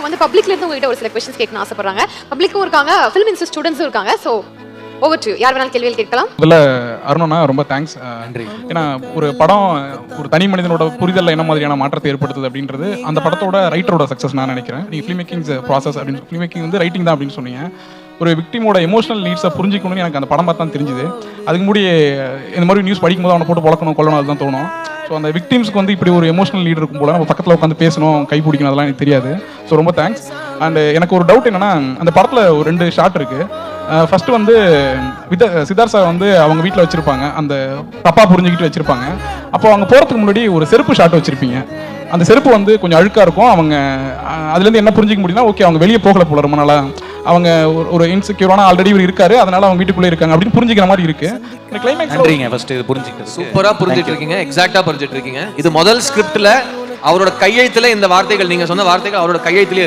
வந்து பப்ளிக்ல இருந்து உங்ககிட்ட ஒரு சில क्वेश्चंस கேட்கணும் ஆசைப்படுறாங்க. பப்ளிக்கும் இருக்காங்க, ஃபிலிம் இன்ஸ்டிடியூட் ஸ்டூடண்ட்ஸும் இருக்காங்க. சோ ஓவர் டு யார் வேணாலும் கேள்விகள் கேட்கலாம். முதல்ல அருணா ரொம்ப தேங்க்ஸ். ஏன்னா ஒரு படம் ஒரு தனி மனிதனோட புரிதல்ல என்ன மாதிரியான மாற்றத்தை ஏற்படுத்துது அப்படின்றது அந்த படத்தோட ரைட்டரோட சக்ஸஸ் நான் நினைக்கிறேன். நீங்கள் ஃபிலிம் மேக்கிங் ப்ராசஸ் அப்படின்னு ஃபிலிம் மேக்கிங் வந்து ரைட்டிங் தான் அப்படின்னு சொன்னீங்க. ஒரு விக்டிமோட எமோஷனல் நீட்ஸை புரிஞ்சிக்கணும்னு எனக்கு அந்த படம் பார்த்து தான் தெரிஞ்சுது. அதுக்கு முன்னாடி இந்த மாதிரி நியூஸ் படிக்கும்போது அவனை போட்டு பொழக்கணும் கொள்ளணும் அதுதான் தோணும். ஸோ அந்த விக்டிம்ஸ்க்கு வந்து இப்படி ஒரு எமோஷனல் லீட் இருக்கும் போல நம்ம பக்கத்தில் உட்காந்து பேசணும் கை பிடிக்கணும் அதெல்லாம் எனக்கு தெரியாது. ஸோ ரொம்ப தேங்க்ஸ். அண்ட் எனக்கு ஒரு டவுட் என்னன்னா அந்த படத்தில் ஒரு 2 ஷாட் இருக்குது. ஃபர்ஸ்ட் வந்து சித்தார்த் சார் வந்து அவங்க வீட்டில் வச்சிருப்பாங்க, அந்த தப்பா புரிஞ்சுக்கிட்டு வச்சிருப்பாங்க. அப்போ அவங்க போகிறதுக்கு முன்னாடி ஒரு செருப்பு ஷாட் வச்சிருப்பீங்க. அந்த செருப்பு வந்து கொஞ்சம் அழுக்காக இருக்கும். அவங்க அதுலேருந்து என்ன புரிஞ்சிக்க முடியும்னா ஓகே அவங்க வெளியே போகல போல ரொம்ப நாளா, அவங்க ஒரு இன்செக்யூரான ஆல்ரெடி இவர் இருக்காரு அதனால அவங்க வீட்டுக்குள்ளே இருக்காங்க அப்படின்னு புரிஞ்சிக்கிற மாதிரி இருக்கு. நன்றிங்க. ஃபர்ஸ்ட் இது புரிஞ்சுக்கிட்டு சூப்பரா புரிஞ்சிட்டு இருக்கீங்க, எக்ஸாக்ட்டா புரிஞ்சிட்டு இருக்கீங்க. இது முதல் ஸ்கிரிப்ட்ல அவரோட கையெழுத்துல இந்த வார்த்தைகள், நீங்க சொன்ன வார்த்தைகள் அவரோட கையெழுத்திலே